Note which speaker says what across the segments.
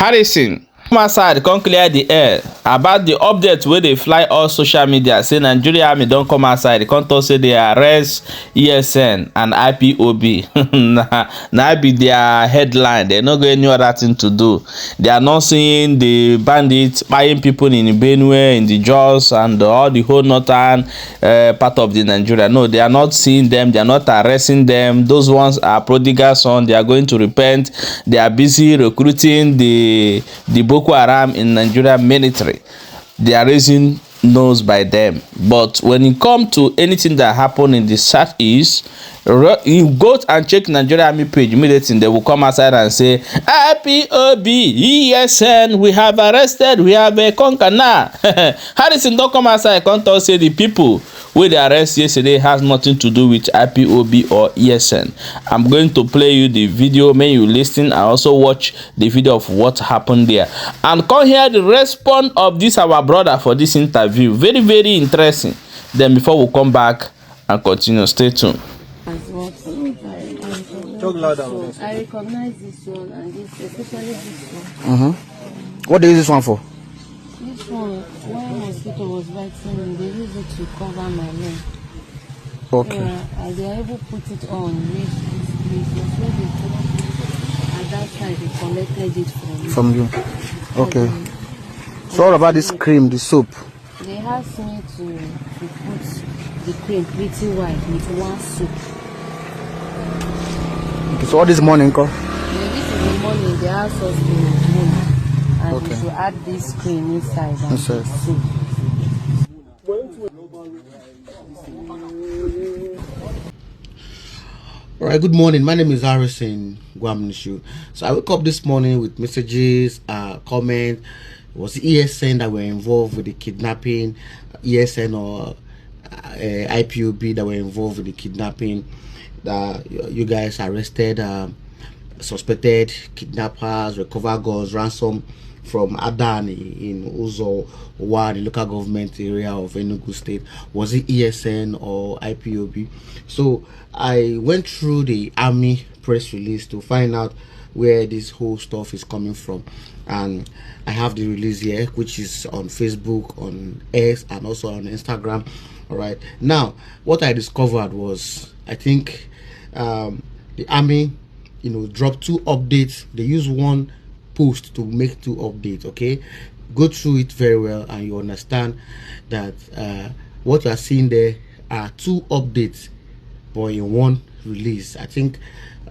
Speaker 1: Harrison come outside come clear the air about the update wey dey fly all social media say Nigeria army don come outside come talk say they arrest ESN and IPOB. na be their headline. They no get any other thing to do. They are not seeing the bandits buying people in Benue, in the Jos and all the whole northern part of the Nigeria. No, they are not seeing them. They are not arresting them. Those ones are prodigal sons. They are going to repent. They are busy recruiting the Boko Haram in Nigeria military. They are raising nose by them. But when it comes to anything that happened in the southeast, you go and check Nigeria Army page immediately. They will come outside and say IPOB, ESN, we have arrested, we have a conquer now. Harrison don't come outside come talk say the people wey they arrest yesterday has nothing to do with IPOB or ESN. I'm going to play you the video. May you listen and also watch the video of what happened there and come hear the response of this our brother for this interview. Very, very interesting. Then before we come back and continue, stay tuned.
Speaker 2: Talk louder.
Speaker 3: I recognize this one and this, especially this one.
Speaker 2: What do you use this one for?
Speaker 3: This one, when mosquito was biting me, they use it to cover my leg.
Speaker 2: Okay.
Speaker 3: And they are able to put it on, reach this place. Where they took it, and that side they collected it from me.
Speaker 2: From you. Okay. So what about this cream, the soap?
Speaker 3: They asked me to put the cream pretty white with one soup.
Speaker 2: Okay, so all this morning,
Speaker 3: This is the morning they asked us to move. And we should add this cream inside and
Speaker 2: Inside.
Speaker 3: soup.
Speaker 2: All right, good morning. My name is Harrison Gwamnishu. So I woke up this morning with messages, comment. Was it ESN that were involved with the kidnapping? ESN or IPOB that were involved with the kidnapping? That you guys arrested suspected kidnappers, recover guns, ransom from Adani in Uzo, the local government area of Enugu state. Was it ESN or IPOB? So I went through the army press release to find out where this whole stuff is coming from, and I have the release here, which is on Facebook, on X, and also on Instagram. All right, now what I discovered was, I think the army dropped 2 updates. They use one post to make 2 updates. Okay, go through it very well and you understand that what you are seeing there are 2 updates but in one release. I think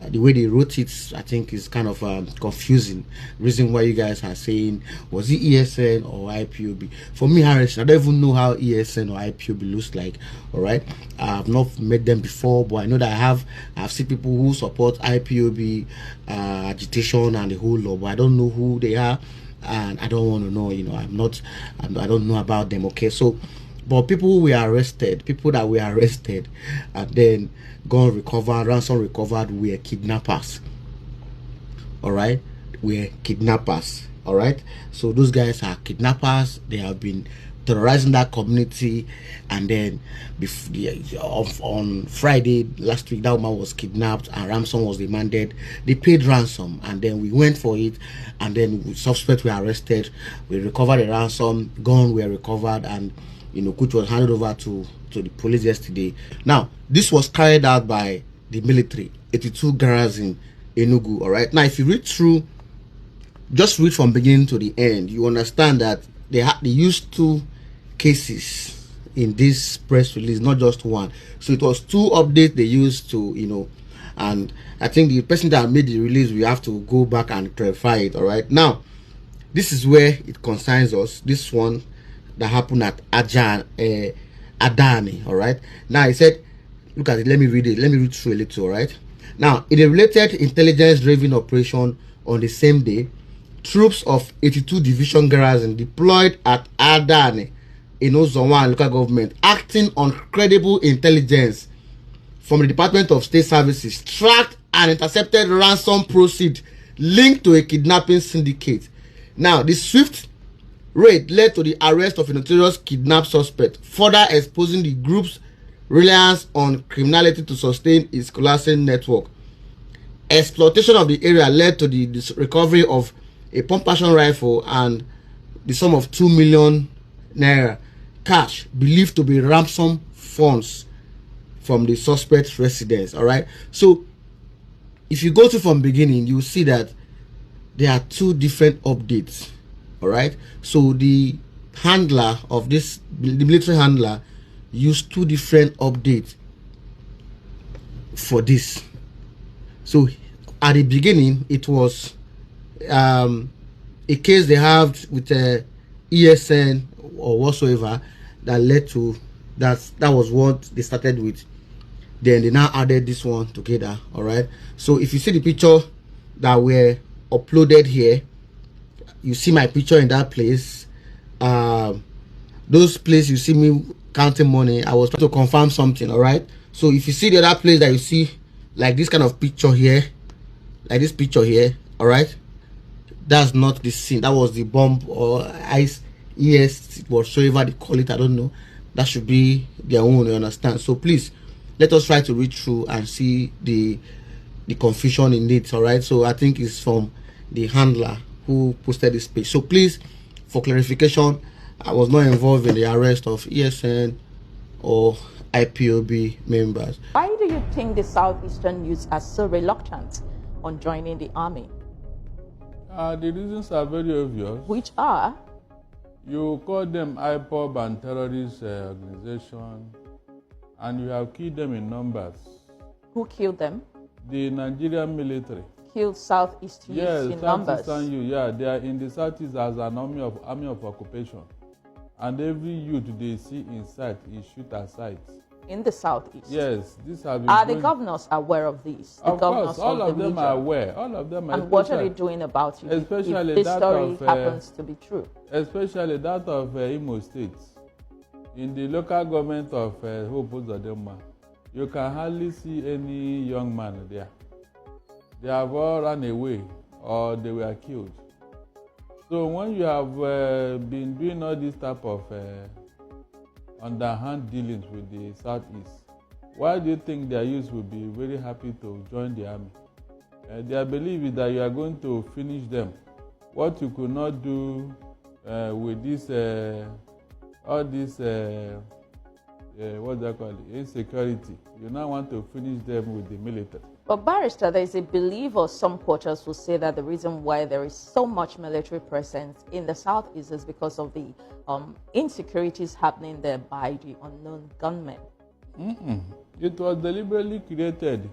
Speaker 2: the way they wrote it, I think is kind of confusing. Reason why you guys are saying, was it ESN or IPOB? For me, Harrison, I don't even know how ESN or IPOB looks like. All right, I've not met them before, but I know that I've seen people who support IPOB agitation and the whole law, but I don't know who they are and I don't want to know. I don't know about them. Okay, so but people who were arrested, people that were arrested and then gone recovered, ransom recovered, were kidnappers. All right, were kidnappers. All right, so those guys are kidnappers. They have been terrorizing that community, and then on Friday last week, that woman was kidnapped and ransom was demanded. They paid ransom, and then we went for it, and then suspects were arrested. We recovered the ransom, gun were recovered, and which was handed over to the police yesterday. Now, this was carried out by the military, 82 garrison in Enugu. All right. Now, if you read through, just read from beginning to the end, you understand that they used 2 cases in this press release, not just one. So it was 2 updates they used to, and I think the person that made the release, we have to go back and clarify it. All right. Now, this is where it concerns us. This one that happened at Adani. All right, now he said, look at it, let me read through a little. All right, now in a related intelligence driven operation on the same day, troops of 82 division garrison deployed at Adani in Ozowan local government, acting on credible intelligence from the Department of State Services, tracked and intercepted ransom proceeds linked to a kidnapping syndicate. Now the swift raid led to the arrest of a notorious kidnap suspect, further exposing the group's reliance on criminality to sustain its collapsing network. Exploitation of the area led to the recovery of a pump action rifle, and the sum of 2 million naira cash believed to be ransom funds from the suspect's residence. All right. So if you go to from beginning, you see that there are two different updates. All right. So the handler of this, the military handler, used two different updates for this. So at the beginning, it was a case they have with a ESN or whatsoever that led to that was what they started with. Then they now added this one together. All right. So if you see the picture that were uploaded here, you see my picture in that place. Those places you see me counting money, I was trying to confirm something. All right. So if you see the other place that you see like this kind of picture here, like this picture here, all right, that's not the scene. That was the bomb or ice, yes, whatsoever they call it, I don't know. That should be their own, you understand? So please let us try to read through and see the confusion in it. All right. So I think it's from the handler who posted this page. So please, for clarification, I was not involved in the arrest of ESN or IPOB members.
Speaker 4: Why do you think the Southeastern youths are so reluctant on joining the army?
Speaker 5: The reasons are very obvious.
Speaker 4: Which are?
Speaker 5: You call them Ipob and terrorist organization, and you have killed them in numbers.
Speaker 4: Who killed them?
Speaker 5: The Nigerian military.
Speaker 4: Killed Southeast youths in numbers?
Speaker 5: Southeastern youth, yeah. They are in the Southeast as an army of occupation. And every youth they see in sight is shoot at sight.
Speaker 4: In the Southeast?
Speaker 5: Yes. These have been
Speaker 4: are the governors aware of this?
Speaker 5: Of course, all of them are aware. All of them are.
Speaker 4: And what are they doing about it?
Speaker 5: Especially
Speaker 4: if this story happens to be true.
Speaker 5: Especially that of Imo State. In the local government of Hope Uzodinma, you can hardly see any young man there. They have all run away or they were killed. So when you have been doing all this type of underhand dealings with the Southeast, why do you think their youth will be very happy to join the army? Their belief is that you are going to finish them. What you could not do with this, all this, what do they call it, insecurity, you now want to finish them with the military.
Speaker 4: But Barrister, there is a belief, or some quarters will say that the reason why there is so much military presence in the Southeast is because of the insecurities happening there by the unknown gunmen.
Speaker 5: It was deliberately created.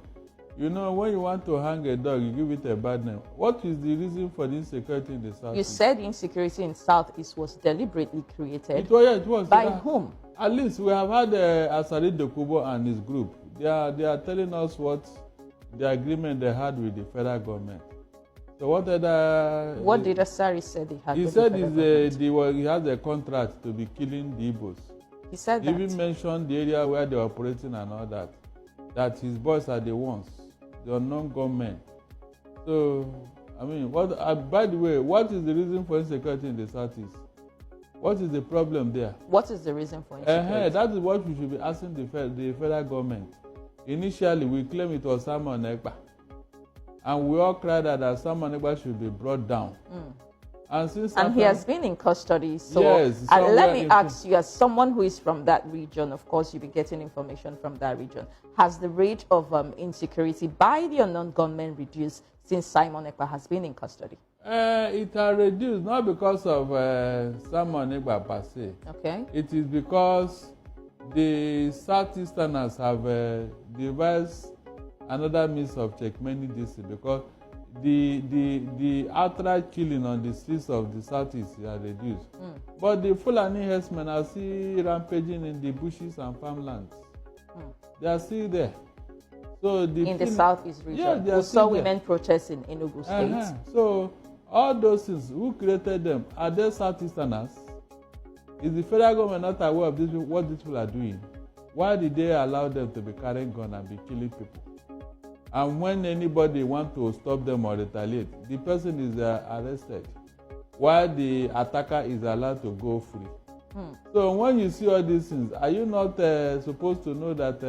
Speaker 5: You know, when you want to hang a dog, you give it a bad name. What is the reason for the insecurity in the Southeast?
Speaker 4: You said insecurity in Southeast was deliberately created.
Speaker 5: It was.
Speaker 4: By whom?
Speaker 5: At least we have had Asari Dokubo and his group. They are telling us what the agreement they had with the federal government. So what did
Speaker 4: Asari say they had?
Speaker 5: He said he has a contract to be killing the Igbos.
Speaker 4: He said
Speaker 5: that. He even mentioned the area where they are operating and all that. That his boys are the ones, the unknown gunmen. So, I mean, by the way, what is the reason for insecurity in the Southeast? What is the problem there?
Speaker 4: What is the reason for insecurity?
Speaker 5: That is what we should be asking the federal government. Initially, we claim it was Simon Ekpa. And we all cried that Simon Ekpa should be brought down. And
Speaker 4: he has been in custody. So
Speaker 5: yes,
Speaker 4: let me ask you, as someone who is from that region, of course, you'll be getting information from that region. Has the rate of insecurity by the unknown gunmen reduced since Simon Ekpa has been in custody?
Speaker 5: It has reduced, not because of Simon Ekpa per se.
Speaker 4: Okay.
Speaker 5: It is because the Southeasterners have devised another means of checkmate this, because the outright killing on the streets of the Southeast are reduced. But the Fulani herdsmen are still rampaging in the bushes and farmlands. They are still there. So
Speaker 4: in the Southeast region, we saw women protest in Enugu State.
Speaker 5: So all those things, who created them? Are they Southeasterners? Is the federal government not aware of what these people are doing? Why did they allow them to be carrying guns and be killing people? And when anybody wants to stop them or retaliate, the person is arrested, while the attacker is allowed to go free. So when you see all these things, are you not supposed to know that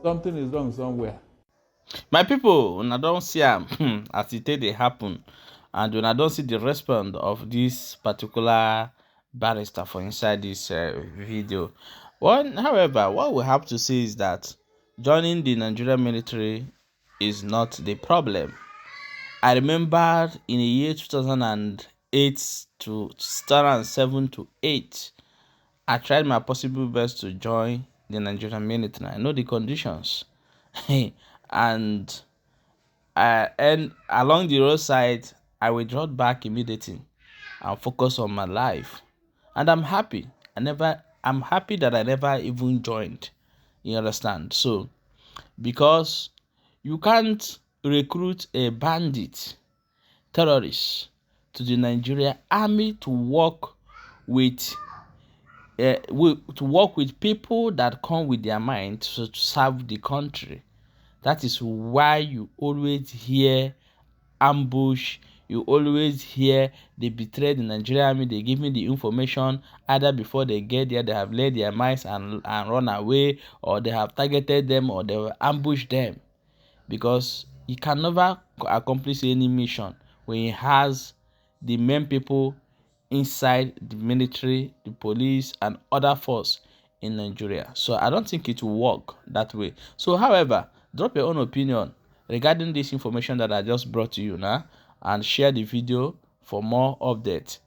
Speaker 5: something is wrong somewhere?
Speaker 1: My people, una don see am as it dey happen. And when I don't see the response of this particular barrister for inside this video. However, what we have to say is that joining the Nigerian military is not the problem. I remember in the year 2008 to 2007 to 8, I tried my possible best to join the Nigerian military. I know the conditions. and along the roadside, I withdrew back immediately and focus on my life. And I'm happy. I'm happy that I never even joined. You understand? So, because you can't recruit a bandit, terrorist, to the Nigerian army to work with people that come with their mind to serve the country. That is why you always hear ambush. You always hear they betray the Nigerian army. They give me the information either before they get there, they have laid their minds and run away, or they have targeted them, or they will ambush them. Because he can never accomplish any mission when he has the main people inside the military, the police, and other force in Nigeria. So I don't think it will work that way. So, however, drop your own opinion regarding this information that I just brought to you now, and share the video for more updates.